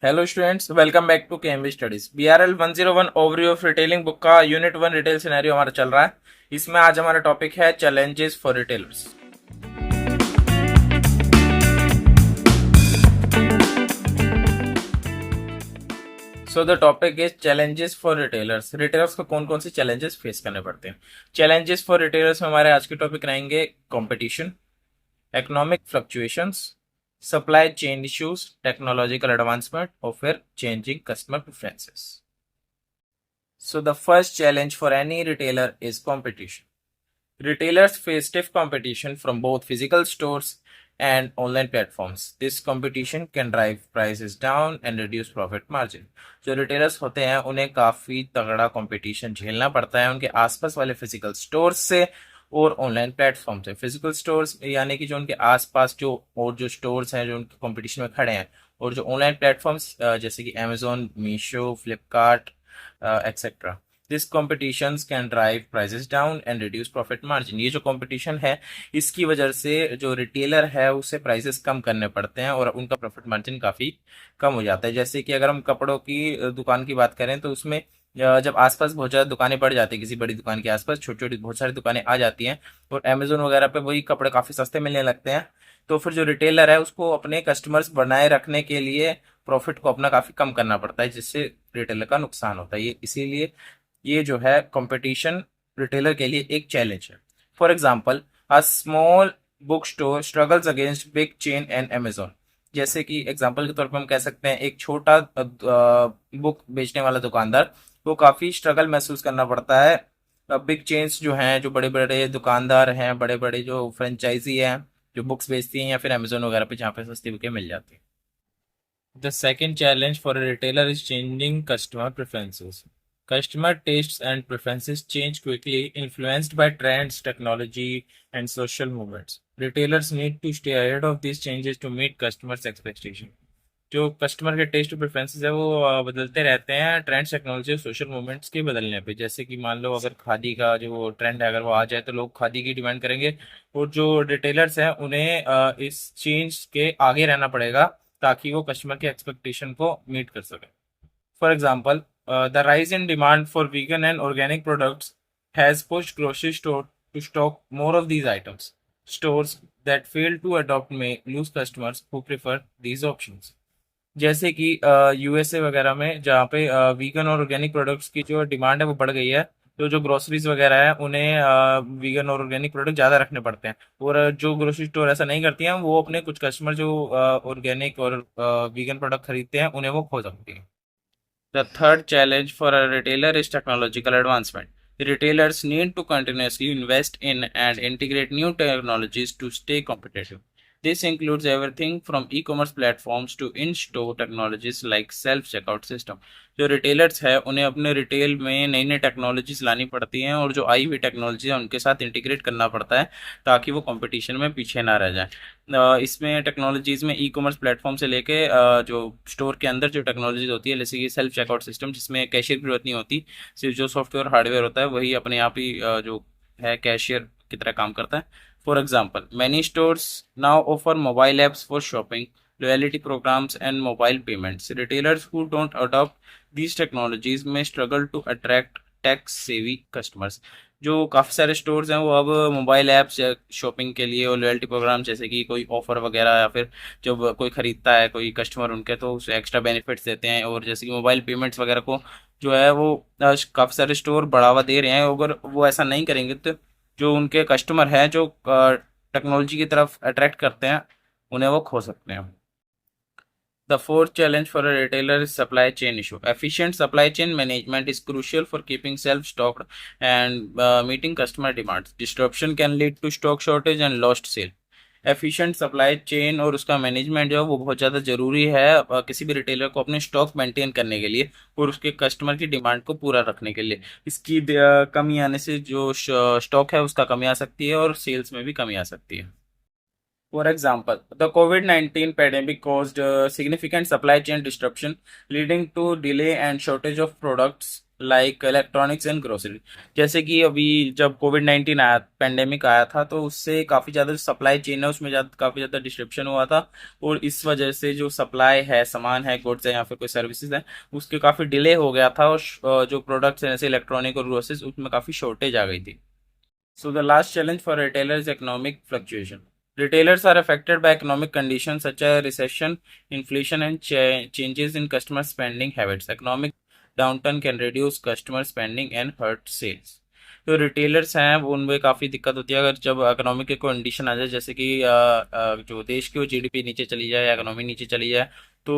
Hello students, welcome back to KMB studies. BRL 101 overview of retailing book का unit 1 retail scenario हमारा चल रहा है। इसमें आज हमारा टॉपिक है challenges for retailers. So the topic is challenges for retailers. Retailers को कौन कौन से चैलेंजेस फेस करने पड़ते हैं। चैलेंजेस फॉर रिटेलर्स में हमारे आज के टॉपिक रहेंगे competition, economic fluctuations, supply chain issues, technological advancement और फिर changing customer preferences. So the first challenge for any retailer is competition. Retailers face stiff competition from both physical stores and online platforms. This competition can drive prices down and reduce profit margin. जो retailers होते हैं उन्हें काफ़ी तगड़ा competition झेलना पड़ता है उनके आसपास वाले physical stores से और ऑनलाइन प्लेटफॉर्म से। फिजिकल स्टोर्स यानी कि जो उनके आसपास जो और जो स्टोर्स हैं जो उनके कंपटीशन में खड़े हैं, और जो ऑनलाइन प्लेटफॉर्म्स जैसे कि Amazon, Meesho, Flipkart etcetera. This competition can drive prices down and reduce profit margin. ये जो कंपटीशन है इसकी वजह से जो रिटेलर है उसे प्राइसेस कम करने पड़ते हैं और उनका प्रॉफिट मार्जिन काफ़ी कम हो जाता है। जैसे कि अगर हम कपड़ों की दुकान की बात करें तो उसमें जब आसपास बहुत ज़्यादा दुकानें बढ़ जाती है, किसी बड़ी दुकान के आसपास छोटी छोटी बहुत सारी दुकानें आ जाती हैं और अमेजोन वगैरह पे वही कपड़े काफ़ी सस्ते मिलने लगते हैं, तो फिर जो रिटेलर है उसको अपने कस्टमर्स बनाए रखने के लिए प्रॉफिट को अपना काफ़ी कम करना पड़ता है, जिससे रिटेलर का नुकसान होता है। ये इसीलिए ये जो है कंपटीशन रिटेलर के लिए एक चैलेंज है। For example, a small book store struggles against big chain and Amazon. जैसे कि एग्जाम्पल के तौर पर हम कह सकते हैं एक छोटा बुक बेचने वाला दुकानदार वो काफ़ी स्ट्रगल महसूस करना पड़ता है बिग चेन्स जो हैं, जो बड़े बड़े दुकानदार हैं, बड़े बड़े जो फ्रेंचाइजी हैं जो बुक्स बेचती हैं, या फिर अमेजोन वगैरह पे जहाँ पे सस्ती बुकें मिल जाती हैं। The second challenge for a retailer is changing customer preferences. Customer tastes and preferences change quickly, influenced by trends, technology, and social movements. Retailers need to stay ahead of these changes to meet customers' expectation. जो customer के test preferences है वो बदलते रहते हैं trends, technology और social movements के बदलने पे। जैसे कि मान लो अगर खादी का जो ट्रेंड है अगर वो आ जाए तो लोग खादी की डिमांड करेंगे, और जो रिटेलर्स हैं उन्हें इस चेंज के आगे रहना पड़ेगा ताकि वो कस्टमर के एक्सपेक्टेशन को मीट कर सके। For example, the rise in demand for vegan and organic products has pushed grocery store to stock more of these items. Stores that fail to adopt may lose customers who prefer these options. जैसे कि USA वगैरह में जहाँ पे vegan और organic products की जो demand है वो बढ़ गई है, तो जो ग्रोसरीज वगैरह है उन्हें वीगन और ऑर्गेनिक प्रोडक्ट ज़्यादा रखने पड़ते हैं, और जो ग्रोसरी स्टोर ऐसा नहीं करती हैं वो अपने कुछ कस्टमर जो ऑर्गेनिक और वीगन प्रोडक्ट खरीदते हैं उन्हें वो खो सकती हैं। The third challenge for a retailer is technological advancement. Retailers need to continuously invest in and integrate new technologies to stay competitive. This includes everything from e-commerce platforms to in-store technologies like self-checkout system. जो retailers है उन्हें अपने retail में नई नई technologies लानी पड़ती हैं और जो आई हुई टेक्नोलॉजी है उनके साथ इंटीग्रेट करना पड़ता है ताकि वो कंपटीशन में पीछे ना रह जाए। इसमें टेक्नोलॉजीज़ में ई कॉमर्स प्लेटफॉर्म से लेके जो स्टोर के अंदर जो टेक्नोलॉजीज होती है जैसे कि सेल्फ चेकआउट सिस्टम जिसमें कैशियर की जरूरत नहीं होती, सिर्फ जो सॉफ्टवेयर हार्डवेयर होता है वही अपने आप ही जो है कैशियर की तरह काम करता है। For example, many stores now offer mobile apps for shopping, loyalty programs and mobile payments. Retailers who don't adopt these technologies may struggle to attract tech savvy customers. जो काफ़ी सारे स्टोर्स हैं वो अब मोबाइल ऐप्स या shopping के लिए और लॉयल्टी प्रोग्राम जैसे कि कोई ऑफर वगैरह, या फिर जब कोई खरीदता है कोई कस्टमर उनके तो उसे एक्स्ट्रा बेनिफिट्स देते हैं, और जैसे कि मोबाइल पेमेंट्स वगैरह को जो है वो काफ़ी सारे स्टोर बढ़ावा दे रहे हैं। अगर वो ऐसा नहीं करेंगे तो जो उनके कस्टमर हैं जो टेक्नोलॉजी की तरफ अट्रैक्ट करते हैं उन्हें वो खो सकते हैं। The fourth challenge for a retailer is supply chain issue. Efficient supply chain management is crucial for keeping self-stocked and meeting customer demands. Disruption can lead to stock shortage and lost sale. Efficient supply chain और उसका management जो है वो बहुत ज़्यादा ज़रूरी है किसी भी रिटेलर को अपने स्टॉक मेंटेन करने के लिए और उसके कस्टमर की डिमांड को पूरा रखने के लिए। इसकी कमी आने से जो स्टॉक है उसका कमी आ सकती है और सेल्स में भी कमी आ सकती है। For example, the COVID-19 pandemic caused significant supply chain disruption, leading to delay and shortage of products like electronics and grocery. जैसे कि अभी जब कोविड 19 आया, पेंडेमिक आया था, तो उससे काफ़ी ज़्यादा सप्लाई चेन है उसमें काफ़ी ज़्यादा डिस्ट्रप्शन हुआ था। और इस वजह से जो सप्लाई है, सामान है, गुड्स है या फिर कोई सर्विसेज है, उसके काफ़ी डिले हो गया था। और जो प्रोडक्ट्स हैं जैसे इलेक्ट्रॉनिक और ग्रोसरीज, उसमें काफ़ी शॉर्टेज आ गई थी। So the last challenge for retailers is economic fluctuation. Retailers are affected by economic conditions such as recession, inflation, and changes in customer spending habits. Economic downturn can reduce customer spending and hurt sales. जो retailers हैं वो उनमें काफ़ी दिक्कत होती है अगर जब इकोनॉमिक की कंडीशन आ जाए, जैसे कि जो देश की वो जीडीपी नीचे चली जाए, इकोनॉमी नीचे चली जाए, तो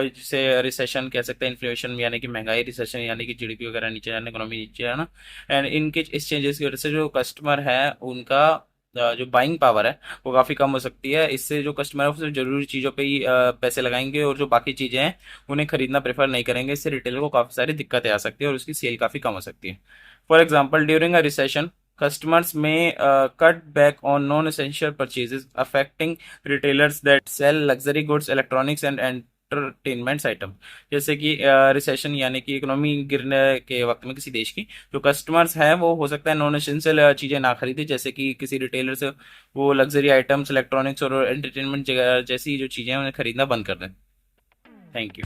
जिसे रिसेशन कह सकते हैं, इन्फ्लेशन यानी कि महंगाई, रिसेशन यानी कि जीडीपी वगैरह नीचे जाना, इकोनॉमी नीचे जाना। एंड इनके इस चेंजेस की वजह से जो कस्टमर है उनका जो बाइंग पावर है वो काफ़ी कम हो सकती है। इससे जो कस्टमर है वो सिर्फ जरूरी चीज़ों पे ही पैसे लगाएंगे और जो बाकी चीज़ें हैं उन्हें खरीदना प्रेफर नहीं करेंगे। इससे रिटेलर को काफ़ी सारी दिक्कतें आ सकती है और उसकी सेल काफ़ी कम हो सकती है। For example, during a recession customers may cut back on non-essential purchases, affecting retailers that sell luxury goods, electronics, and entertainments item. जैसे कि रिसेशन यानी कि इकोनॉमी गिरने के वक्त में किसी देश की जो कस्टमर्स हैं वो हो सकता है नॉन एसेंशियल चीज़ें ना खरीदे, जैसे कि किसी रिटेलर से वो लग्जरी आइटम्स, इलेक्ट्रॉनिक्स और एंटरटेनमेंट जैसी जो चीज़ें हैं उन्हें खरीदना बंद कर दें। Thank you.